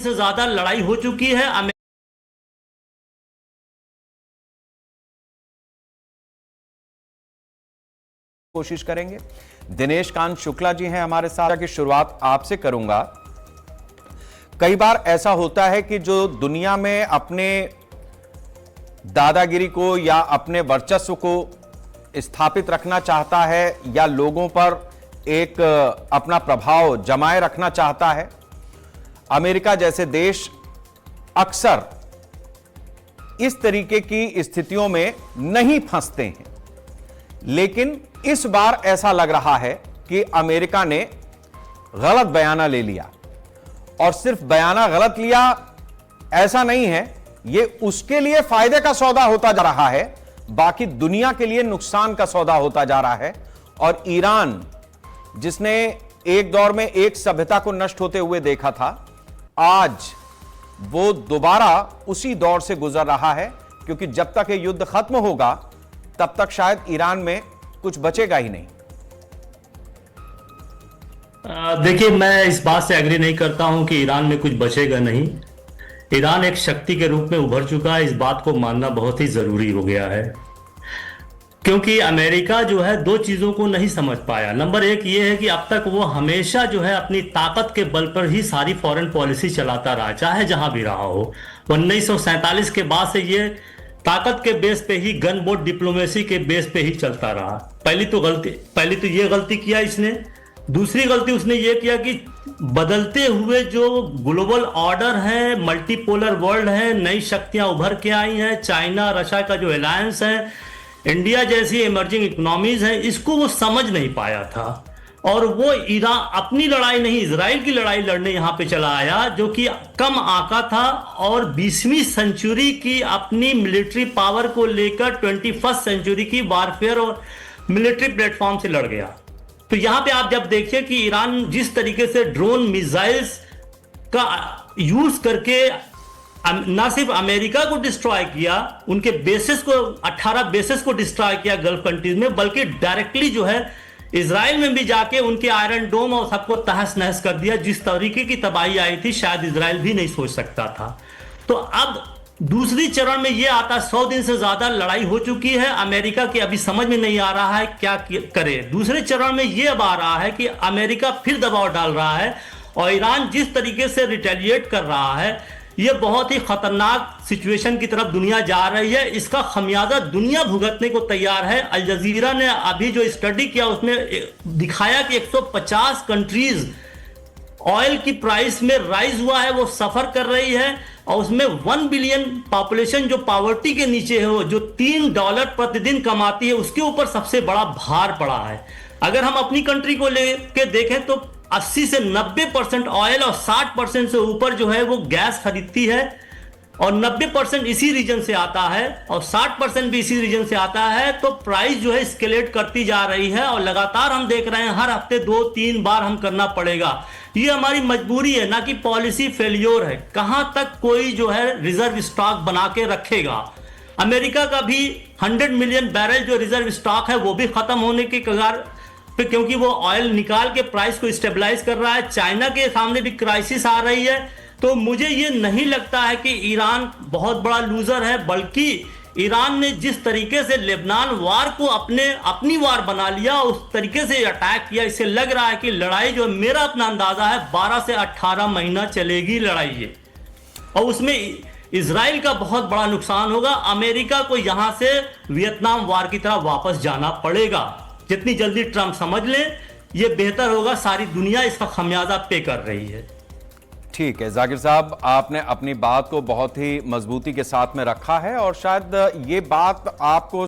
से ज्यादा लड़ाई हो चुकी है। कोशिश करेंगे। दिनेश कांत शुक्ला जी हैं हमारे साथ। की शुरुआत आपसे करूंगा। कई बार ऐसा होता है कि जो दुनिया में अपने दादागिरी को या अपने वर्चस्व को स्थापित रखना चाहता है या लोगों पर एक अपना प्रभाव जमाए रखना चाहता है, अमेरिका जैसे देश अक्सर इस तरीके की स्थितियों में नहीं फंसते हैं। लेकिन इस बार ऐसा लग रहा है कि अमेरिका ने गलत बयाना ले लिया, और सिर्फ बयाना गलत लिया ऐसा नहीं है, यह उसके लिए फायदे का सौदा होता जा रहा है, बाकी दुनिया के लिए नुकसान का सौदा होता जा रहा है। और ईरान, जिसने एक दौर में एक सभ्यता को नष्ट होते हुए देखा था, आज वो दोबारा उसी दौर से गुजर रहा है, क्योंकि जब तक ये युद्ध खत्म होगा तब तक शायद ईरान में कुछ बचेगा ही नहीं। देखिए, मैं इस बात से एग्री नहीं करता हूं कि ईरान में कुछ बचेगा नहीं। ईरान एक शक्ति के रूप में उभर चुका है, इस बात को मानना बहुत ही जरूरी हो गया है, क्योंकि अमेरिका जो है दो चीजों को नहीं समझ पाया। नंबर एक ये है कि अब तक वो हमेशा जो है अपनी ताकत के बल पर ही सारी फॉरेन पॉलिसी चलाता रहा, चाहे जहां भी रहा हो। 1947 के बाद से ये ताकत के बेस पे ही, गन बोट डिप्लोमेसी के बेस पे ही चलता रहा। पहली तो ये गलती किया इसने। दूसरी गलती उसने ये किया कि बदलते हुए जो ग्लोबल ऑर्डर है, मल्टीपोलर वर्ल्ड है, नई शक्तियां उभर के आई हैं, चाइना रशिया का जो अलायंस है, इंडिया जैसी इमर्जिंग इकोनॉमीज है, इसको वो समझ नहीं पाया था। और वो ईरान अपनी लड़ाई नहीं, इजराइल की लड़ाई लड़ने यहां पे चला आया, जो कि कम आका था, और 20वीं सेंचुरी की अपनी मिलिट्री पावर को लेकर 21st सेंचुरी की वारफेयर और मिलिट्री प्लेटफॉर्म से लड़ गया। तो यहां पे आप जब देखिए कि ईरान जिस तरीके से ड्रोन मिसाइल्स का यूज करके ना सिर्फ अमेरिका को डिस्ट्रॉय किया, उनके बेसिस को 18 बेसिस को डिस्ट्रॉय किया गल्फ कंट्रीज में, बल्कि डायरेक्टली जो है इजराइल में भी जाके उनके आयरन डोम और सबको तहस नहस कर दिया। जिस तरीके की तबाही आई थी शायद इजराइल भी नहीं सोच सकता था। तो अब दूसरी चरण में यह आता, 100 दिन से ज्यादा लड़ाई हो चुकी है, अमेरिका की अभी समझ में नहीं आ रहा है क्या करे। दूसरे चरण में यह अब आ रहा है कि अमेरिका फिर दबाव डाल रहा है, और ईरान जिस तरीके से रिटेलिएट कर रहा है, यह बहुत ही खतरनाक सिचुएशन की तरफ दुनिया जा रही है। इसका खमियाजा दुनिया भुगतने को तैयार है। अल जजीरा ने अभी जो स्टडी किया उसमें दिखाया कि 150 कंट्रीज ऑयल की प्राइस में राइज हुआ है, वो सफर कर रही है, और उसमें 1 बिलियन पॉपुलेशन जो पॉवर्टी के नीचे है, वो जो $3 प्रतिदिन कमाती है, उसके ऊपर सबसे बड़ा भार पड़ा है। अगर हम अपनी कंट्री को लेके देखें तो 80 से 90% ऑयल और 60% से ऊपर जो है वो गैस खरीदती है, और 90% इसी रीजन से आता है और 60% भी इसी रीजन से आता है। तो प्राइस जो है एस्केलेट करती जा रही है, और लगातार हम देख रहे हैं हर हफ्ते 2-3 बार हम करना पड़ेगा। ये हमारी मजबूरी है, ना कि पॉलिसी फेल्योर है। कहां तक कोई जो है रिजर्व स्टॉक बना के रखेगा। अमेरिका का भी 100 मिलियन बैरल जो रिजर्व स्टॉक है वो भी खत्म होने के कगार पे, क्योंकि वो ऑयल निकाल के प्राइस को स्टेबलाइज कर रहा है। चाइना के सामने भी क्राइसिस आ रही है। तो मुझे ये नहीं लगता है कि ईरान बहुत बड़ा लूजर है, बल्कि ईरान ने जिस तरीके से लेबनान वार को अपनी वार बना लिया, उस तरीके से अटैक किया, इससे लग रहा है कि लड़ाई जो मेरा अपना अंदाजा है 12 से 18 महीना चलेगी लड़ाई ये, और उसमें इजराइल का बहुत बड़ा नुकसान होगा। अमेरिका को यहां से वियतनाम वार की तरह वापस जाना पड़ेगा। जितनी जल्दी ट्रंप समझ ले ये बेहतर होगा। सारी दुनिया इसका खमियाजा पे कर रही है। ठीक है जाकिर साहब, आपने अपनी बात को बहुत ही मजबूती के साथ में रखा है, और शायद ये बात आपको